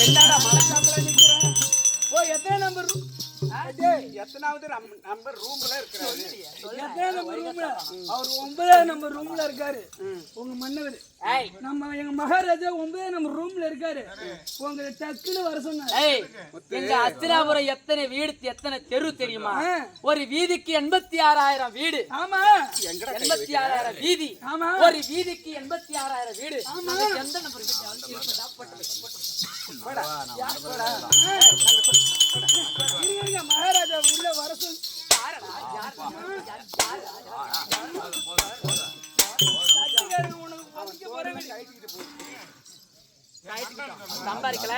என்னடா மனசாப்புல நிக்கிறேன்? ஓ எத்தனை நம்பர்? எத்தனாவது நம்பர் ரூம்ல இருக்காரு? எத்தனை நம்பர் ரூம்ல? அவர் 9ஆம் நம்பர் ரூம்ல இருக்காரு. உங்க மன்னவர் நம்ம எங்க மகாராஜா 9ஆம் நம்பர் ரூம்ல இருக்காரு. உங்க டக்குன்னு வர சொன்னாரு. எங்க அஸ்தினாபுரம் எத்தனை வீடு எத்தனை தெரு தெரியுமா? ஒரு வீதிக்கு 86,000 வீடு. ஆமா 86,000 வீதி. ஆமா ஒரு வீதிக்கு 86,000 வீடு. எந்த நம்பர் மகாராஜா உள்ள வர சொல்லி சம்பாதிக்கல.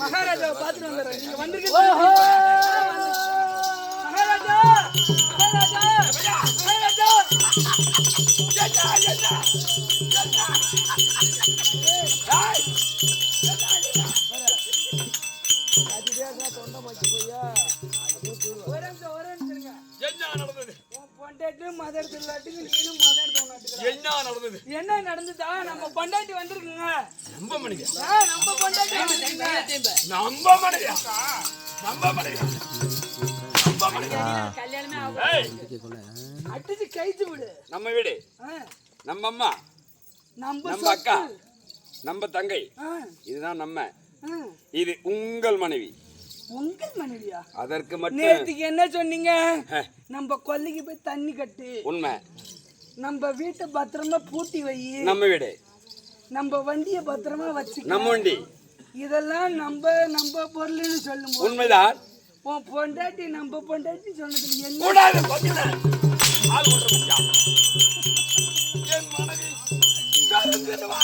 மகாராஜா பாத்துட்டு வந்துடுறேன். நீங்க வந்திருக்கீங்க மகாராஜா. என்ன நடந்ததா? நம்ம பொண்டாட்டி வந்திருக்குங்க. நம்ப முடியல. நம்ம பொண்டாட்டி நம்ப முடியல. நம்ப முடியல. நம்ப முடியல. கல்யாணமே அடிச்சு கைச்சு விடு. நம்ம வீடு, நம்ம அம்மா, நம்ம அக்கா, நம்ம தங்கை, இதுதான் நம்ம. இது உங்கள் மனைவி. உங்கள் மனைவியா? அதற்கு மட்டும் நேத்துக்கு என்ன சொன்னீங்க? நம்ம கொல்லைக்கு போய் தண்ணி கட்டு. உண்மை. நம்ம வீட்டை பத்திரமா பூட்டி வை. நம்ம வீடு. நம்ம வண்டியை பத்திரமா வச்சு. நம்ம வண்டி. இதெல்லாம் நம்ம பொருள்னு சொல்லும். உண்மைதான். உன் பொண்டாட்டி நம்ம பொண்டாட்டி சொன்னது என்ன? கூடாது. ஆள் ஒன்று முக்கியா. என் மனைவி கருந்துடுவா.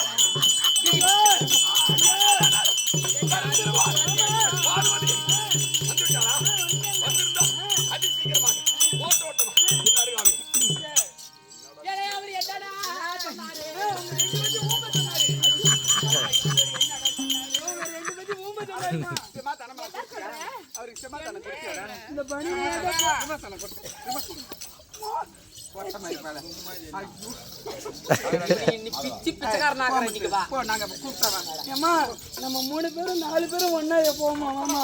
பார்வதி வந்துட்டாளா? வந்திருந்தா அதி சீக்கிரமாக ஓட்ட ஓட்டமா இன்னொரு நம்ம 3 பேரும் 4 பேரும் ஒன்னா போமா.